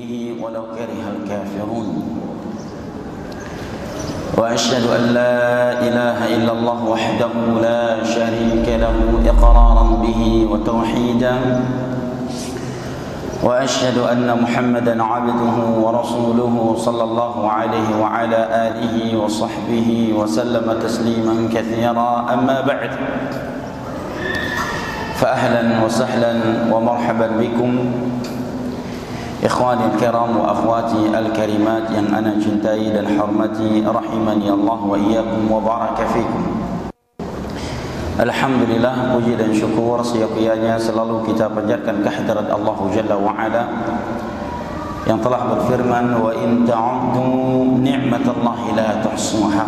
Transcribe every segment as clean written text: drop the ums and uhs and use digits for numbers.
به ولو كره الكافرون وأشهد أن لا إله إلا الله وحده لا شريك له إقرارا به وتوحيدا وأشهد أن محمدا عبده ورسوله صلى الله عليه وعلى آله وصحبه وسلم تسليما كثيرا أما بعد فأهلا وسهلا ومرحبا بكم إخواني الكرام وأخواتي الكريمات yang ana cintai dan hormati, rahimani Allah wa iyyakum wa baraka fikum. Alhamdulillah, puji dan syukur seyogyanya selalu kita panjatkan kehadirat Allah Jalla wa Ala yang telah berfirman, wa in ta'uddu ni'matallahi la tuhsuha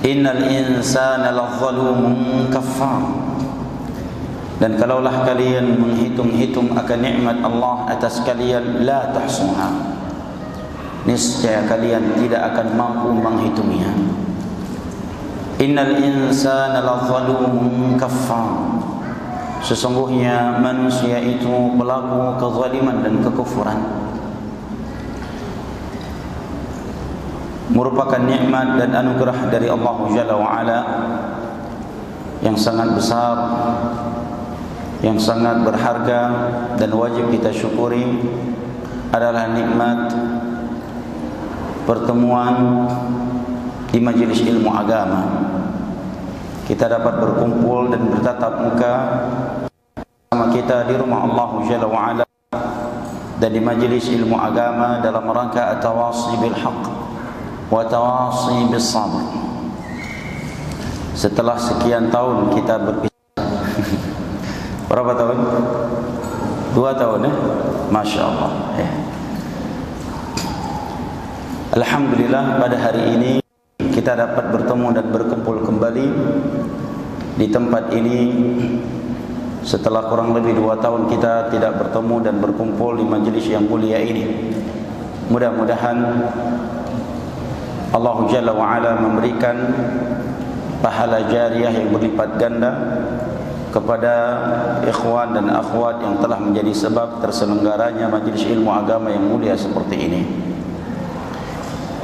innal insana ladzalumun kaffar. Dan kalaulah kalian menghitung-hitung akan nikmat Allah atas kalian, la tahsuha, niscaya kalian tidak akan mampu menghitungnya. Innal insana ladzalumun kaffar, sesungguhnya manusia itu pelaku kezaliman dan kekufuran. Merupakan nikmat dan anugerah dari Allah Jalla wa Ala yang sangat besar, yang sangat berharga dan wajib kita syukuri adalah nikmat pertemuan di majelis ilmu agama. Kita dapat berkumpul dan bertatap muka bersama kita di rumah Allah Jalla wa Ala dan di majelis ilmu agama dalam rangka at-tawasi bil haqq wa tawasi bis sabr. Setelah sekian tahun kita berpisah. Berapa tahun? 2 tahun ya? Masya Allah ya. Alhamdulillah, pada hari ini kita dapat bertemu dan berkumpul kembali di tempat ini setelah kurang lebih 2 tahun kita tidak bertemu dan berkumpul di majlis yang mulia ini. Mudah-mudahan Allah Jalla wa Ala memberikan pahala jariah yang berlipat ganda kepada ikhwan dan akhwat yang telah menjadi sebab terselenggaranya majlis ilmu agama yang mulia seperti ini.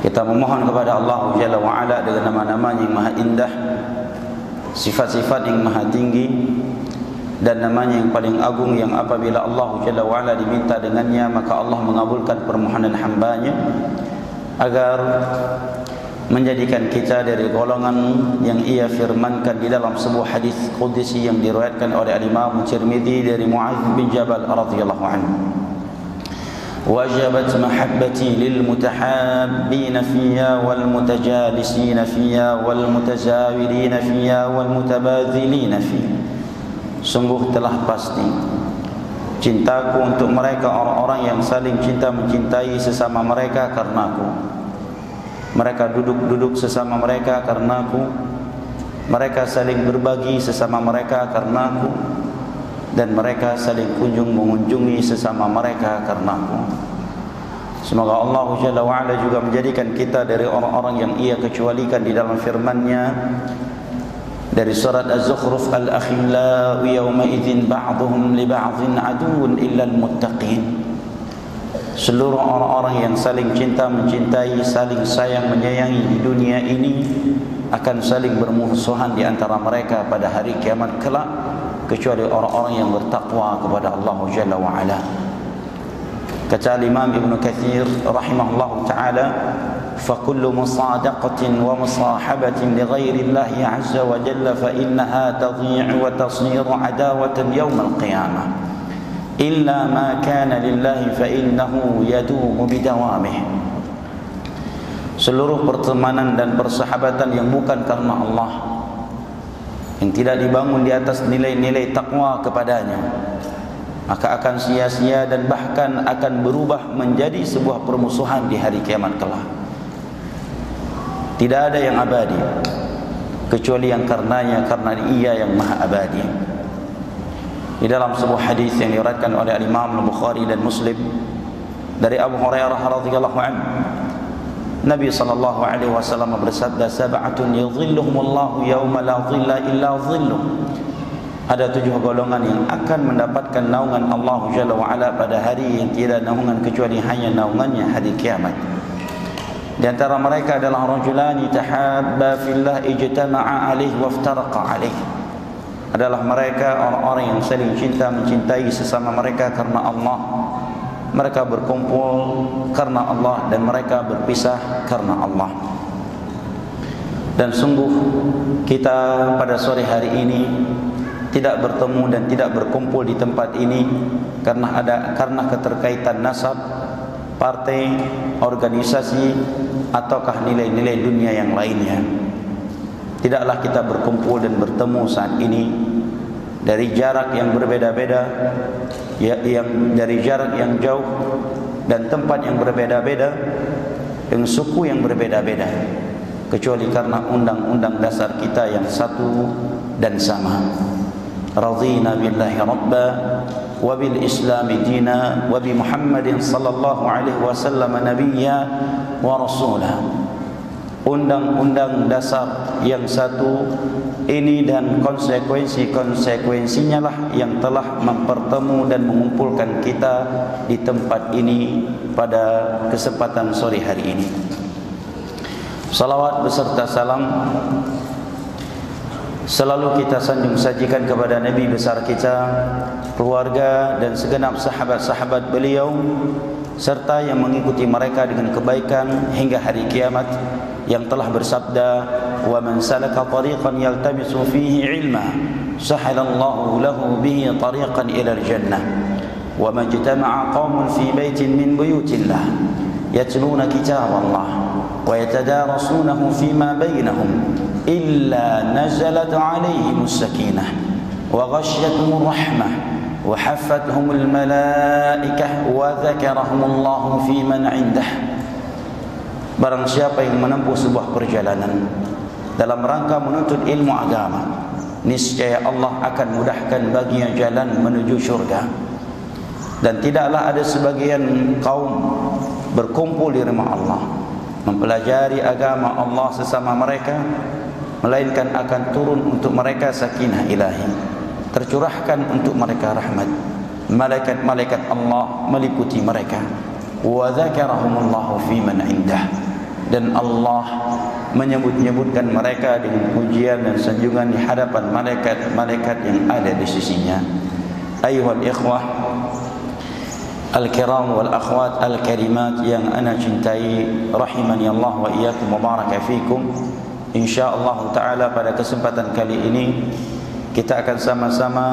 Kita memohon kepada Allah Jalla wa Ala dengan nama-namanya yang maha indah, sifat-sifat yang maha tinggi, dan namanya yang paling agung, yang apabila Allah Jalla wa Ala diminta dengannya maka Allah mengabulkan permohonan hambanya, agar menjadikan kita dari golongan yang ia firmankan di dalam sebuah hadis qudsi yang diriwayatkan oleh Imam Tirmidzi dari Muadz bin Jabal radhiyallahu anhu. Wajabat mahabbati lil mutahabbin fiyya wal mutajalisin fiyya wal mutazawilin fiyya wal mutabadzilin fiyya. Sungguh telah pasti cintaku untuk mereka, orang-orang yang saling cinta mencintai sesama mereka karenaku. Mereka duduk-duduk sesama mereka karenaku. Mereka saling berbagi sesama mereka karenaku. Dan mereka saling kunjung mengunjungi sesama mereka karenaku. Semoga Allah Jalla wa Ala juga menjadikan kita dari orang-orang yang ia kecualikan di dalam firman-Nya dari surat Az-Zukhruf, al-akhillau yawma idzin ba'dhum li ba'dhin aduwwun illal muttaqin. Seluruh orang-orang yang saling cinta mencintai, saling sayang menyayangi di dunia ini akan saling bermusuhan di antara mereka pada hari kiamat kelak, kecuali orang-orang yang bertakwa kepada Allah Jalla wa Ala. Kata Imam Ibn Katsir rahimahullah taala, fa kullu musadaqatin wa musahabatin li ghairi Allah azza wa jalla fa innaha tadhi'u wa tasiru adawatan yawm al-qiyamah illa ma kana lillahi fa innahu yadumu bidawamih. Seluruh pertemanan dan persahabatan yang bukan karena Allah, yang tidak dibangun di atas nilai-nilai takwa kepadanya, maka akan sia-sia dan bahkan akan berubah menjadi sebuah permusuhan di hari kiamat kelak. Tidak ada yang abadi kecuali yang karenanya, karena ia yang maha abadi. Di dalam sebuah hadis yang diriwayatkan oleh Imam Al-Bukhari dan Muslim dari Abu Hurairah radhiyallahu anhu, Nabi sallallahu alaihi wasallam bersabda, sab'atun yadhilluhumullahu yawma la dhilla illa dhilluh, Ada 7 golongan yang akan mendapatkan naungan Allah Jalla wa'ala pada hari yang tiada naungan kecuali hanya naungannya, hari kiamat. Di antara mereka adalah rajulani tahabba fillah ijtama'a alaihi waftaraqa alaihi. Adalah mereka orang-orang yang saling cinta, mencintai sesama mereka karena Allah. Mereka berkumpul karena Allah dan mereka berpisah karena Allah. Dan sungguh kita pada sore hari ini tidak bertemu dan tidak berkumpul di tempat ini karena keterkaitan nasab, partai, organisasi, ataukah nilai-nilai dunia yang lainnya. Tidaklah kita berkumpul dan bertemu saat ini dari jarak yang berbeda-beda, dari jarak yang jauh dan tempat yang berbeda-beda, dengan suku yang berbeda-beda, kecuali karena undang-undang dasar kita yang satu dan sama. Radina billahi rabba wa bil islami dina wa bi Muhammadin sallallahu alaihi wasallam nabiyya wa rasulah. Undang-undang dasar yang satu ini dan konsekuensi-konsekuensinya lah yang telah mempertemu dan mengumpulkan kita di tempat ini pada kesempatan sore hari ini. Salawat beserta salam selalu kita sanjung sajikan kepada Nabi besar kita, keluarga dan segenap sahabat-sahabat beliau, serta yang mengikuti mereka dengan kebaikan hingga hari kiamat, yang telah bersabda, wa man salaka tariqan yaltamisu fihi ilma sahalallahu lahu bihi tariqan ila al-jannah wa ma ijtama'a qaumun fi baitin min buyutillah yatluna kitaballah wa yatadarasunahu fima bainahum illa nazalat alaihimus sakinah wa ghashiyatuhumur rahmah wa haffathumul malaikah wa dzakarahumullahu fi man 'indah. Barang siapa yang menempuh sebuah perjalanan dalam rangka menuntut ilmu agama, niscaya Allah akan mudahkan baginya jalan menuju syurga. Dan tidaklah ada sebagian kaum berkumpul di rumah Allah mempelajari agama Allah sesama mereka, melainkan akan turun untuk mereka sakinah ilahi, tercurahkan untuk mereka rahmat. Malaikat-malaikat Allah meliputi mereka. Wa dzakarahumullahu fi man 'indah, dan Allah menyebut-nyebutkan mereka dengan pujian dan sanjungan di hadapan malaikat-malaikat yang ada di sisinya. Ayuhal ikhwah al-kiram wal akhwat al-karimat yang ana cintai, rahimani Allah wa iyyakum wa baraka fikum. Insyaallah taala pada kesempatan kali ini kita akan sama-sama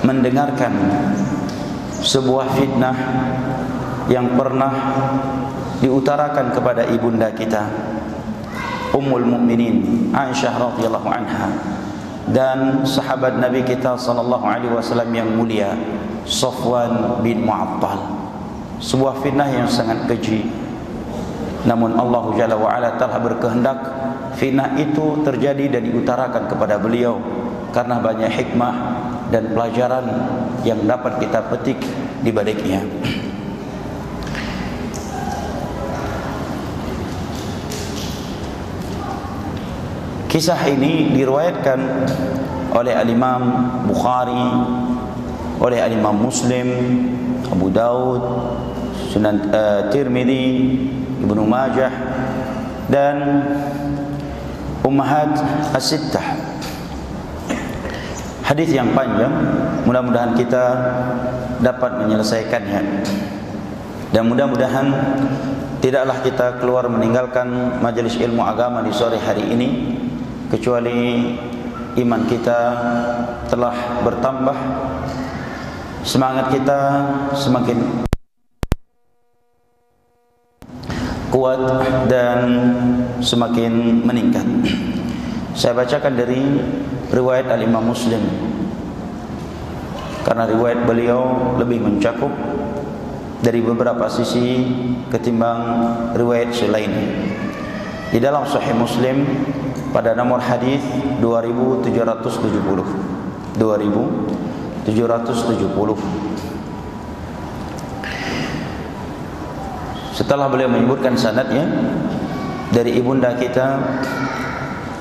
mendengarkan sebuah fitnah yang pernah diutarakan kepada ibunda kita Ummul Mukminin Aisyah radhiyallahu anha dan sahabat Nabi kita sallallahu alaihi wasallam yang mulia Safwan bin Mu'attal. Sebuah fitnah yang sangat keji, namun Allah Jalla wa Ala telah berkehendak fitnah itu terjadi dan diutarakan kepada beliau karena banyak hikmah dan pelajaran yang dapat kita petik di baliknya. Kisah ini diriwayatkan oleh Al-Imam Bukhari, oleh Al-Imam Muslim, Abu Daud, Sunan Tirmidzi, Ibnu Majah dan Ummahat As-Sittah. Hadis yang panjang, mudah-mudahan kita dapat menyelesaikannya. Dan mudah-mudahan tidaklah kita keluar meninggalkan majelis ilmu agama di sore hari ini kecuali iman kita telah bertambah, semangat kita semakin kuat dan semakin meningkat. Saya bacakan dari riwayat Al-Imam Muslim karena riwayat beliau lebih mencakup dari beberapa sisi ketimbang riwayat selain. Di dalam Sahih Muslim pada nomor hadis 2770. Setelah beliau menyebutkan sanadnya dari ibunda kita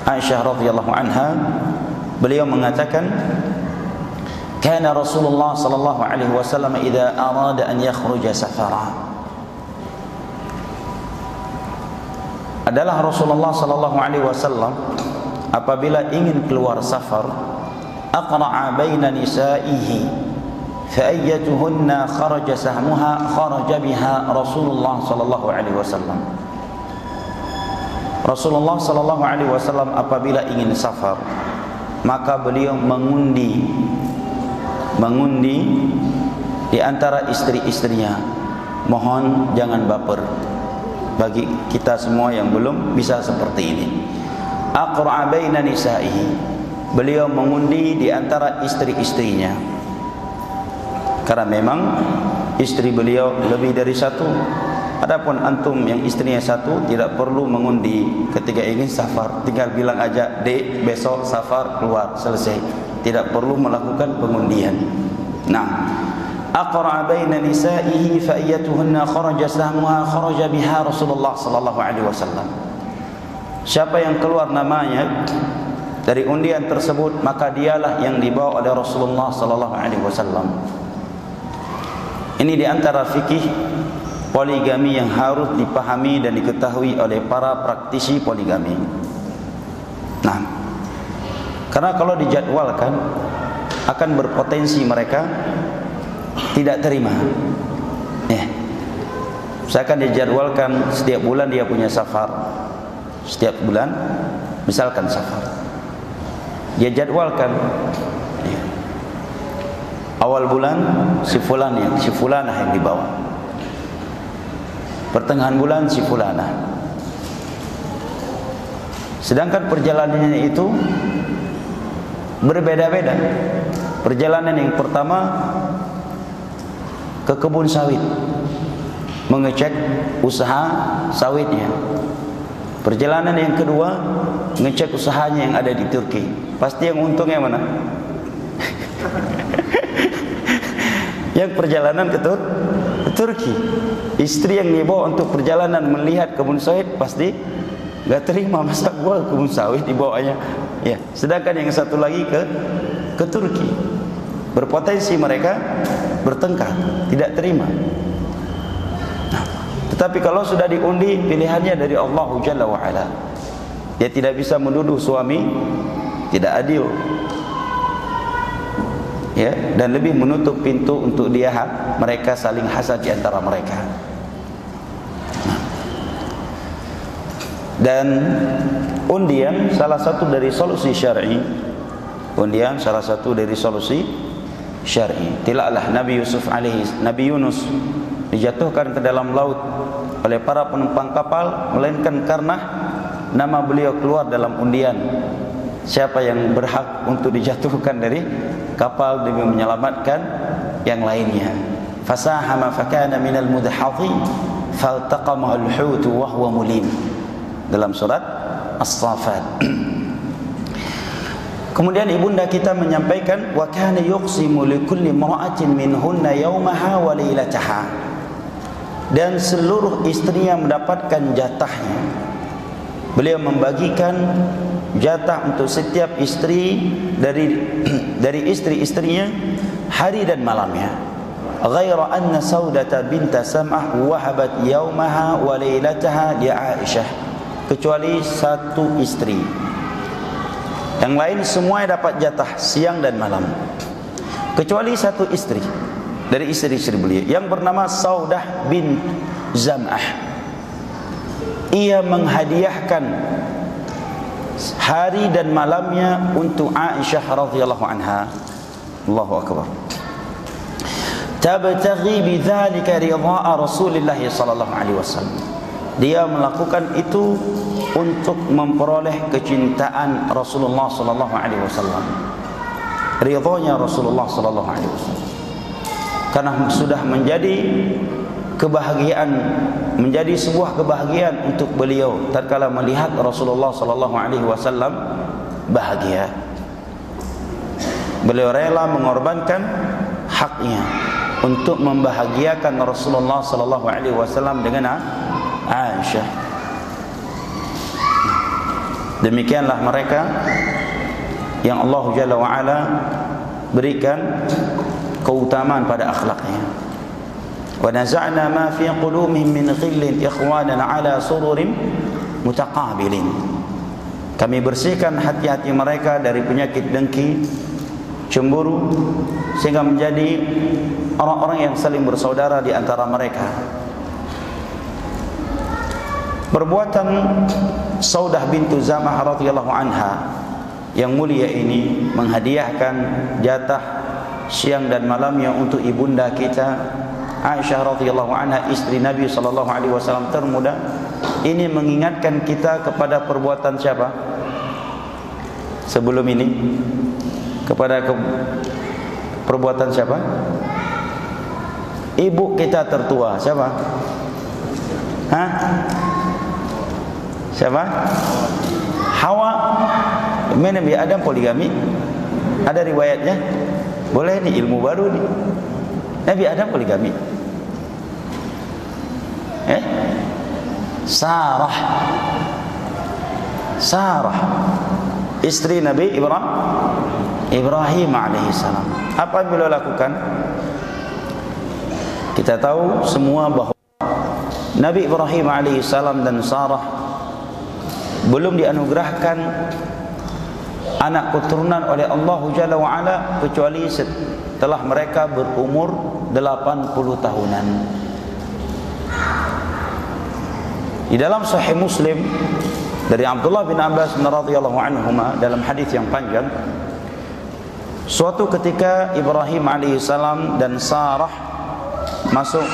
Aisyah radhiyallahu anha, beliau mengatakan, kana Rasulullah sallallahu alaihi wasallam idza arada an yakhruja safara, adalah Rasulullah sallallahu alaihi wasallam apabila ingin keluar safar, aqra'a baina nisa'ihi fa ayyatuhunna kharaja sahmuha kharaja biha Rasulullah sallallahu alaihi wasallam. Rasulullah sallallahu alaihi wasallam apabila ingin safar, maka beliau mengundi di antara istri-istrinya. Mohon jangan baper bagi kita semua yang belum bisa seperti ini. Aqra'a baina nisa'ihi, beliau mengundi di antara istri-istrinya, karena memang istri beliau lebih dari satu. Adapun antum yang istrinya satu tidak perlu mengundi ketika ingin safar, tinggal bilang aja, "Dek, besok safar keluar," selesai. Tidak perlu melakukan pengundian. Nah, aqra'a baina nisa'ihi fa ayyatuhunna kharaja sahmuha kharaja biha Rasulullah sallallahu alaihi wasallam. Siapa yang keluar namanya dari undian tersebut, maka dialah yang dibawa oleh Rasulullah sallallahu alaihi wasallam. Ini di antara fikih poligami yang harus dipahami dan diketahui oleh para praktisi poligami. Nah, karena kalau dijadwalkan akan berpotensi mereka tidak terima. Misalkan dijadwalkan setiap bulan dia punya safar, setiap bulan misalkan safar, dia jadwalkan awal bulan si fulanah yang dibawa, pertengahan bulan si fulanah. Sedangkan perjalanannya itu berbeda-beda. Perjalanan yang pertama ke kebun sawit, mengecek usaha sawitnya. Perjalanan yang kedua ngecek usahanya yang ada di Turki. Pasti yang untung yang mana? Yang perjalanan ke Turki. Istri yang dibawa untuk perjalanan melihat kebun sawit pasti gak terima, masa gua kebun sawit dibawanya. Ya, sedangkan yang satu lagi ke Turki. Berpotensi mereka bertengkar, tidak terima. Nah, tetapi kalau sudah diundi, pilihannya dari Allah Jalla wa Ala. Dia tidak bisa menuduh suami tidak adil, ya, dan lebih menutup pintu untuk dia mereka saling hasad di antara mereka. Dan undian salah satu dari solusi syar'i. Undian salah satu dari solusi syar'i. Tidaklah Nabi Yunus dijatuhkan ke dalam laut oleh para penumpang kapal, melainkan karena nama beliau keluar dalam undian. Siapa yang berhak untuk dijatuhkan dari kapal demi menyelamatkan yang lainnya. Fasahama fakana minal mudhadhin faltaqamahu al-hut wa huwa mulim, dalam surat As-Saffat. Kemudian ibunda kita menyampaikan, wa kana yuqsimu likulli imra'atin minhunna yawmaha wa lailataha, dan seluruh istrinya mendapatkan jatahnya. Beliau membagikan jatah untuk setiap istri dari istri-istrinya hari dan malamnya. Ghaira anna Saudata binta Sam'ah wahabat yawmaha wa lailataha li Aisyah, kecuali satu istri. Yang lain semua dapat jatah siang dan malam, kecuali satu istri dari istri-istri beliau yang bernama Saudah bin Zam'ah. Ia menghadiahkan hari dan malamnya untuk Aisyah radhiyallahu anha. Allahu akbar. Tabtaghi bidzalika ridha Rasulullah sallallahu alaihi wasallam. Dia melakukan itu untuk memperoleh kecintaan Rasulullah sallallahu alaihi wasallam, ridhonya Rasulullah sallallahu alaihi wasallam, karena sudah menjadi kebahagiaan, menjadi sebuah kebahagiaan untuk beliau tatkala melihat Rasulullah sallallahu alaihi wasallam bahagia. Beliau rela mengorbankan haknya untuk membahagiakan Rasulullah sallallahu alaihi wasallam dengan Aisyah. Demikianlah mereka yang Allah Jalla wa'ala berikan keutamaan pada akhlaknya. Wa naza'na ma fi qulubihim min ghillin ikhwanan ala sururin mutaqabilin. Kami bersihkan hati-hati mereka dari penyakit dengki, cemburu, sehingga menjadi orang-orang yang saling bersaudara di antara mereka. Perbuatan Saudah bintu Zamah radhiyallahu anha yang mulia ini menghadiahkan jatah siang dan malamnya untuk ibunda kita Aisyah radhiyallahu anha, istri Nabi sallallahu alaihi wasallam termuda. Ini mengingatkan kita kepada perbuatan siapa? Sebelum ini kepada perbuatan siapa? Ibu kita tertua, siapa? Hah? Siapa? Hawa. Nabi Adam poligami. Ada riwayatnya? Boleh nih, ilmu baru nih. Nabi Adam poligami. Sarah istri Nabi Ibrahim alaihissalam. Apa yang beliau lakukan? Kita tahu semua bahawa Nabi Ibrahim alaihissalam dan Sarah belum dianugerahkan anak keturunan oleh Allah Jalla wa'ala kecuali setelah mereka berumur 80 tahunan. Di dalam Sahih Muslim dari Abdullah bin Abbas radhiyallahu anhuma dalam hadis yang panjang, suatu ketika Ibrahim alaihissalam dan Sarah masuk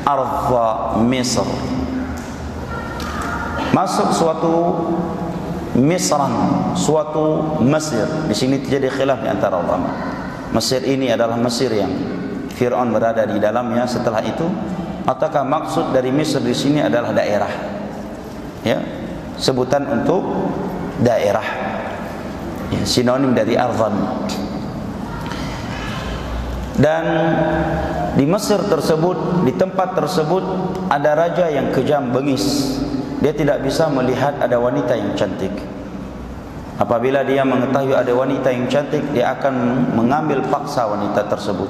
Ardha Misr, masuk suatu Misran, suatu Mesir. Di sini terjadi khilaf di antara ulama. Mesir ini adalah Mesir yang Fir'aun berada di dalamnya setelah itu, ataukah maksud dari Mesir di sini adalah daerah, ya, sebutan untuk daerah, ya, sinonim dari Ardhan. Dan di Mesir tersebut, di tempat tersebut ada raja yang kejam, bengis. Dia tidak bisa melihat ada wanita yang cantik. Apabila dia mengetahui ada wanita yang cantik, dia akan mengambil paksa wanita tersebut.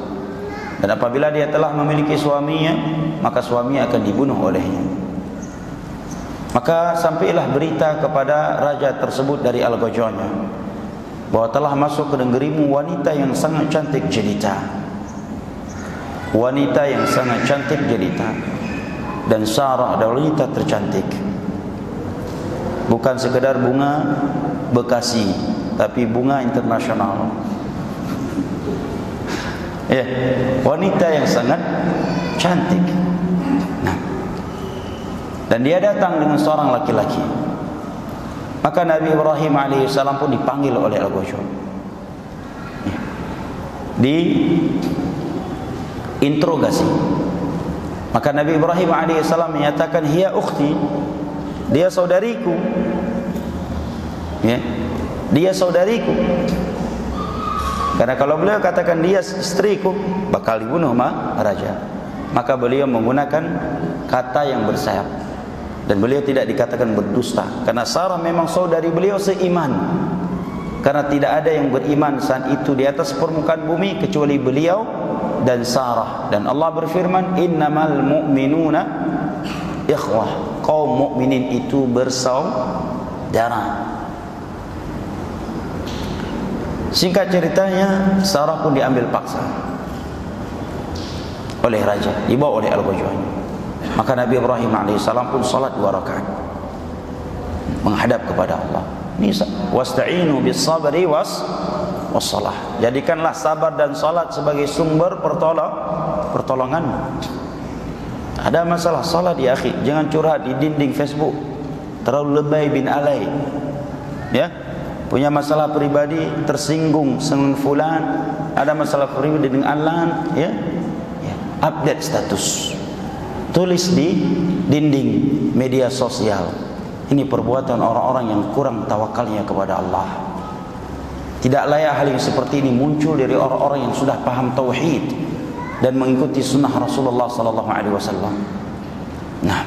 Dan apabila dia telah memiliki suaminya, maka suaminya akan dibunuh olehnya. Maka sampailah berita kepada raja tersebut dari Al-Ghajanya bahwa telah masuk ke negerimu wanita yang sangat cantik jelita. Wanita yang sangat cantik jelita. Dan Sarah adalah wanita tercantik. Bukan sekedar bunga Bekasi, tapi bunga internasional. Ya, wanita yang sangat cantik. Nah, dan dia datang dengan seorang laki-laki. Maka Nabi Ibrahim alaihissalam pun dipanggil oleh Al-Ghajjal. Ya. Diinterogasi. Maka Nabi Ibrahim alaihissalam menyatakan, "Hiya ukhti," dia saudariku. Ya, dia saudariku. Karena kalau beliau katakan dia istriku, bakal dibunuh raja. Maka beliau menggunakan kata yang bersayap. Dan beliau tidak dikatakan berdusta, karena Sarah memang saudari beliau seiman. Karena tidak ada yang beriman saat itu di atas permukaan bumi kecuali beliau dan Sarah. Dan Allah berfirman, "Innamal mu'minuna ikhwah." Kaum mukminin itu bersaudara. Singkat ceritanya, Sarah pun diambil paksa oleh raja, dibawa oleh Al-Ghajjal. Maka Nabi Ibrahim alaihissalam pun salat 2 rakaat menghadap kepada Allah. Wasta'inu bis sabri wassalah. Jadikanlah sabar dan salat sebagai sumber pertolongan. Ada masalah salat ya akhi, jangan curhat di dinding Facebook. Terlalu lebay bin alay. Ya, punya masalah pribadi, tersinggung dengan fulan, ada masalah pribadi dengan alan, ya, update status, tulis di dinding media sosial. Ini perbuatan orang-orang yang kurang tawakalnya kepada Allah. Tidak layak hal yang seperti ini muncul dari orang-orang yang sudah paham tauhid dan mengikuti sunnah Rasulullah sallallahu alaihi wasallam. Nah,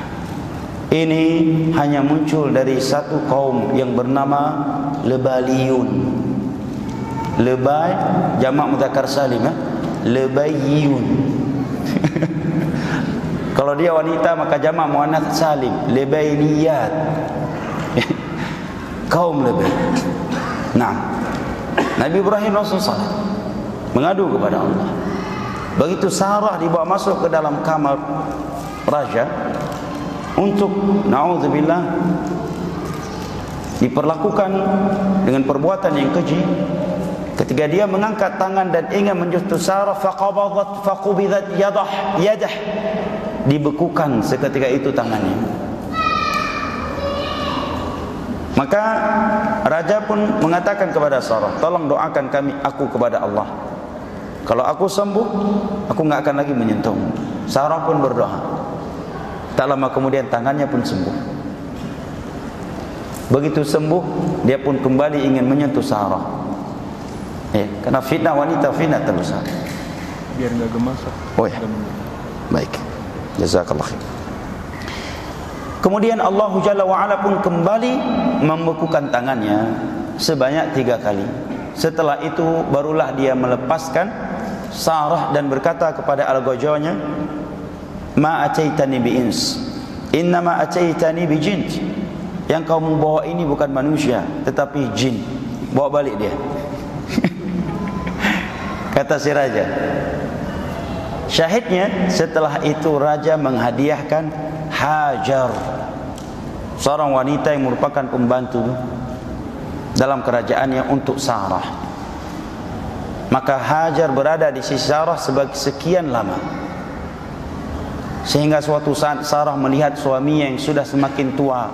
Ini hanya muncul dari satu kaum yang bernama Lebaliyun. Lebay jamak mudzakkar salim, Lebayiyun. Kalau dia wanita maka jamak muannats salim, Lebayniyat. Kaum Lebay. Nah, Nabi Ibrahim Rasulullah mengadu kepada Allah. Begitu Sarah dibawa masuk ke dalam kamar raja untuk na'udzubillah diperlakukan dengan perbuatan yang keji, ketika dia mengangkat tangan dan ingin menyentuh Sarah, faqubidat yadah, dibekukan seketika itu tangannya. Maka raja pun mengatakan kepada Sarah, tolong doakan aku kepada Allah. Kalau aku sembuh, aku enggak akan lagi menyentuhmu. Sarah pun berdoa. Tak lama kemudian tangannya pun sembuh. Begitu sembuh, dia pun kembali ingin menyentuh Sarah. Karena fitnah wanita fitnah terbesar. Biar enggak gemas. Oh ya. Baik. Jazakallah khair. Kemudian Allah Jalla wa'ala pun kembali membekukan tangannya sebanyak 3 kali. Setelah itu barulah dia melepaskan Sarah dan berkata kepada al-ghajawanya, ma ataitani bi'ins, innama ataitani bijin. Yang kamu bawa ini bukan manusia tetapi jin. Bawa balik dia. Kata si raja. Syahidnya, setelah itu raja menghadiahkan Hajar, seorang wanita yang merupakan pembantu dalam kerajaannya untuk Sarah. Maka Hajar berada di sisi Sarah sebagai sekian lama, sehingga suatu saat Sarah melihat suaminya yang sudah semakin tua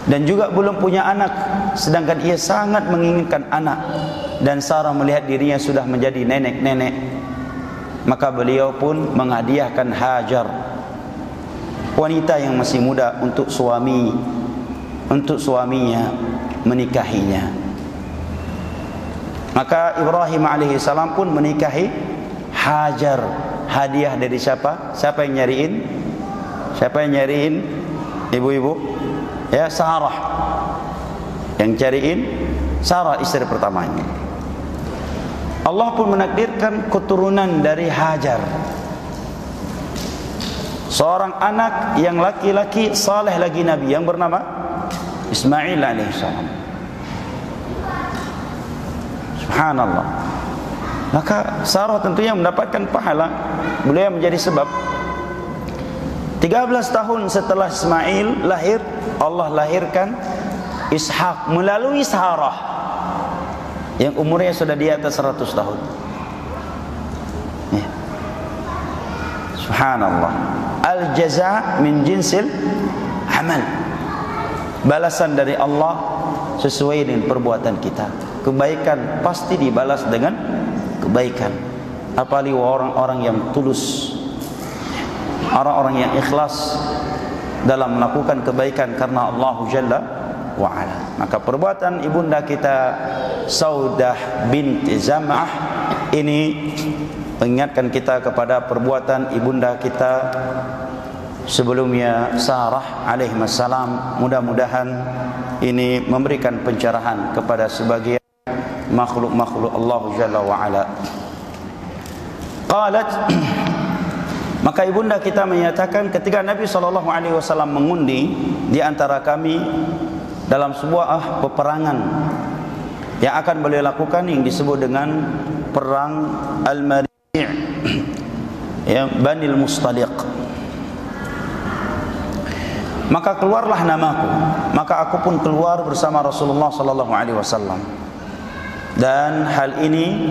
dan juga belum punya anak, sedangkan ia sangat menginginkan anak, dan Sarah melihat dirinya sudah menjadi nenek-nenek. Maka beliau pun menghadiahkan Hajar, wanita yang masih muda, untuk suaminya menikahinya. Maka Ibrahim alaihissalam pun menikahi Hajar. Hadiah dari siapa? Siapa yang nyariin? Siapa yang nyariin? Ibu-ibu? Ya, Sarah. Yang cariin Sarah, istri pertamanya. Allah pun menakdirkan keturunan dari Hajar, seorang anak yang laki-laki saleh lagi Nabi, yang bernama Ismail alaihissalam. Subhanallah. Maka Sarah tentunya mendapatkan pahala. Beliau menjadi sebab. 13 tahun setelah Ismail lahir, Allah lahirkan Ishak melalui Sarah yang umurnya sudah di atas 100 tahun. Ya. Subhanallah. Al-jaza' min jinsil amal. Balasan dari Allah sesuai dengan perbuatan kita. Kebaikan pasti dibalas dengan kebaikan. Apalagi orang-orang yang tulus, orang-orang yang ikhlas dalam melakukan kebaikan karena Allah Jalla wa'ala. Maka perbuatan ibunda kita Saudah binti Zam'ah ini mengingatkan kita kepada perbuatan ibunda kita sebelumnya Sarah alaihissalam. Mudah-mudahan ini memberikan pencerahan kepada sebagian makhluk-makhluk Allah Jalla wa'ala. Qalat, maka ibunda kita menyatakan, ketika Nabi SAW mengundi di antara kami dalam sebuah peperangan yang akan beliau lakukan, yang disebut dengan perang Al-Mari' ya, Banil Mustaliq, maka keluarlah namaku, maka aku pun keluar bersama Rasulullah SAW. Dan hal ini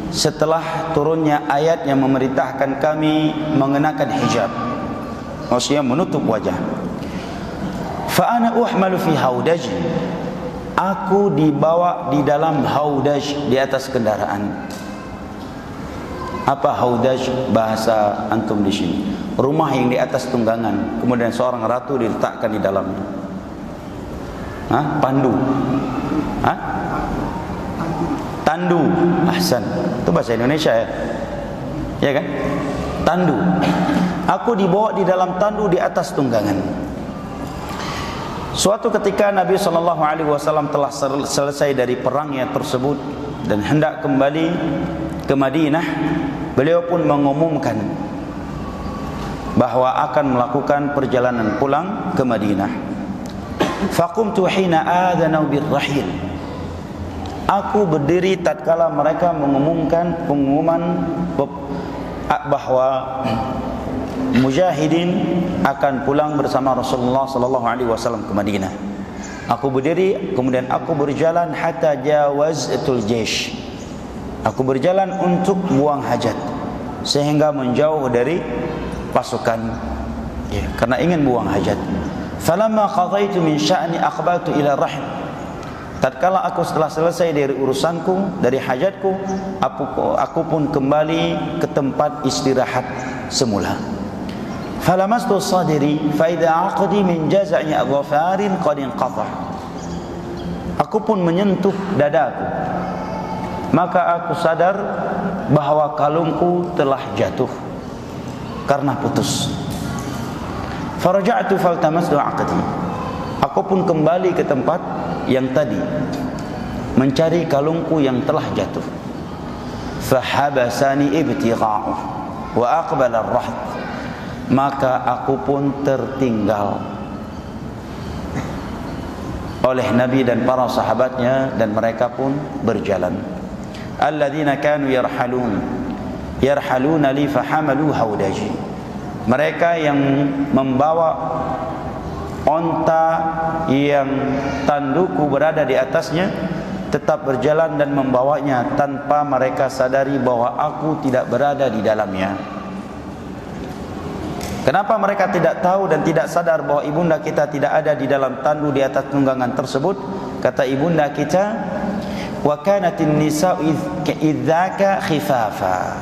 setelah turunnya ayat yang memerintahkan kami mengenakan hijab, maksudnya menutup wajah. Fa ana uhmalu fi haudaji, aku dibawa di dalam haudaj, di atas kendaraan. Apa haudaj bahasa antum di sini? Rumah yang di atas tunggangan, kemudian seorang ratu diletakkan di dalamnya. Pandu. Tandu. Ahsan. Itu bahasa Indonesia ya. Ya kan? Tandu. Aku dibawa di dalam tandu di atas tunggangan. Suatu ketika Nabi SAW telah selesai dari perangnya tersebut dan hendak kembali ke Madinah, beliau pun mengumumkan bahwa akan melakukan perjalanan pulang ke Madinah. Faqumtu hina adzanu birrahil. Aku berdiri tatkala mereka mengumumkan pengumuman bahwa mujahidin akan pulang bersama Rasulullah sallallahu alaihi wasallam ke Madinah. Aku berdiri, kemudian aku berjalan hatta jawaztul jaish. Aku berjalan untuk buang hajat sehingga menjauh dari pasukan, ya, karena ingin buang hajat. Falamma qadaitu min sya'ni aqbaltu ila rahim. Tatkala aku setelah selesai dari urusanku, dari hajatku, aku pun kembali ke tempat istirahat semula. Falamastu sadri fa idza aqdi min jaz'i adhafarin qad inqata. Aku pun menyentuh dadaku, maka aku sadar bahwa kalungku telah jatuh karena putus. Faraja'tu faltamastu aqdi. Aku pun kembali ke tempat yang tadi mencari kalungku yang telah jatuh. Fahabasani ibtigha'u wa aqbala ar-rahd. Maka aku pun tertinggal oleh Nabi dan para sahabatnya, dan mereka pun berjalan. Alladzina kanu yarhaluna li fahamalu haudaji. Mereka yang membawa onta yang tanduku berada di atasnya tetap berjalan dan membawanya tanpa mereka sadari bahwa aku tidak berada di dalamnya. Kenapa mereka tidak tahu dan tidak sadar bahwa ibunda kita tidak ada di dalam tandu di atas tunggangan tersebut? Kata ibunda kita, wa kanatin nisa'u idzaka khifafa.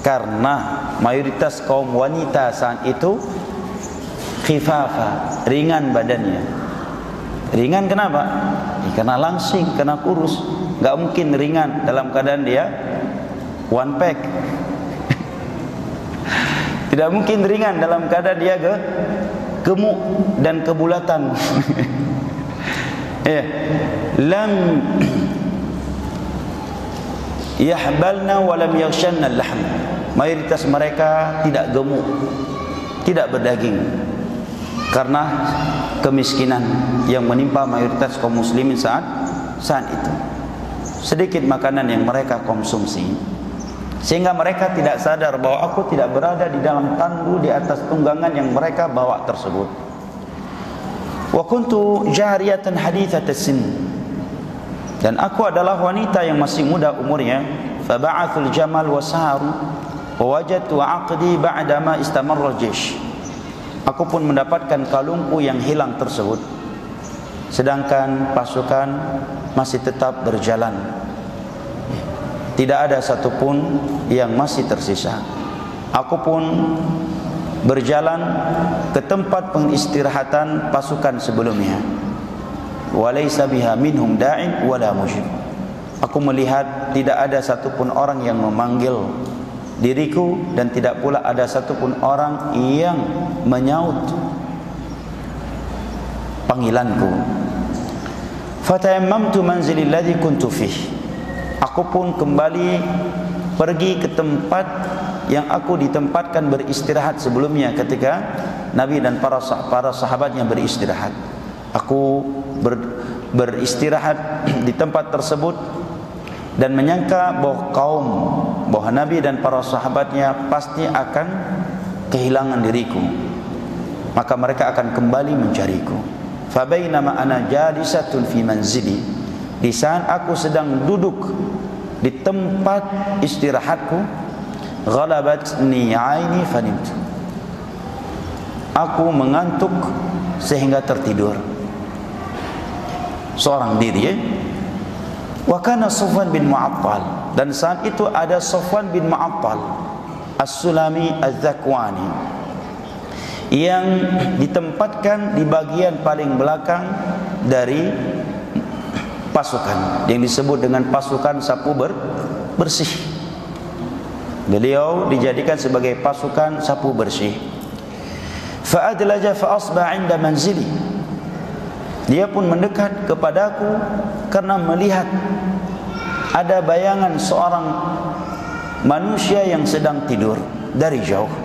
Karena mayoritas kaum wanita saat itu khifafa, ringan badannya. Ringan kenapa? Karena langsing, karena kurus. Gak mungkin ringan dalam keadaan dia one pack. Tidak mungkin ringan dalam keadaan dia gemuk dan kebulatan. Ya, lam yahbalna wa lam yaghshanna al-lahm. Mayoritas mereka tidak gemuk, tidak berdaging, karena kemiskinan yang menimpa mayoritas kaum muslimin saat itu. Sedikit makanan yang mereka konsumsi, sehingga mereka tidak sadar bahwa aku tidak berada di dalam tandu di atas tunggangan yang mereka bawa tersebut. Wa kuntu jariyatan hadithatas sin. Dan aku adalah wanita yang masih muda umurnya. Fa ba'athul jamal wa saru wa wajadtu 'aqdi ba'da ma istamarra al-jaysh. Aku pun mendapatkan kalungku yang hilang tersebut, sedangkan pasukan masih tetap berjalan. Tidak ada satupun yang masih tersisa. Aku pun berjalan ke tempat pengistirahatan pasukan sebelumnya. Walaysa biha minhum da'in wala mujib. Aku melihat tidak ada satupun orang yang memanggil diriku, dan tidak pula ada satupun orang yang menyaut panggilanku. Fatayammamtu manzilil ladzi kuntu fihi. Aku pun kembali pergi ke tempat yang aku ditempatkan beristirahat sebelumnya ketika Nabi dan para sahabatnya beristirahat. Aku beristirahat di tempat tersebut dan menyangka bahwa Nabi dan para sahabatnya pasti akan kehilangan diriku, maka mereka akan kembali mencariku. Fa bainama ana jalisatun fi manzili. Di saat aku sedang duduk di tempat istirahatku, ghalabatni aini fanimtu. Aku mengantuk sehingga tertidur seorang diri. Wa kana Sufwan bin Mu'attal, dan saat itu ada Sufwan bin Mu'attal As-Sulami Az-Zakwani yang ditempatkan di bagian paling belakang dari pasukan yang disebut dengan pasukan sapu bersih. Beliau dijadikan sebagai pasukan sapu bersih. Fa'adlaja fa'asba 'inda manzili. Dia pun mendekat kepadaku karena melihat ada bayangan seorang manusia yang sedang tidur dari jauh.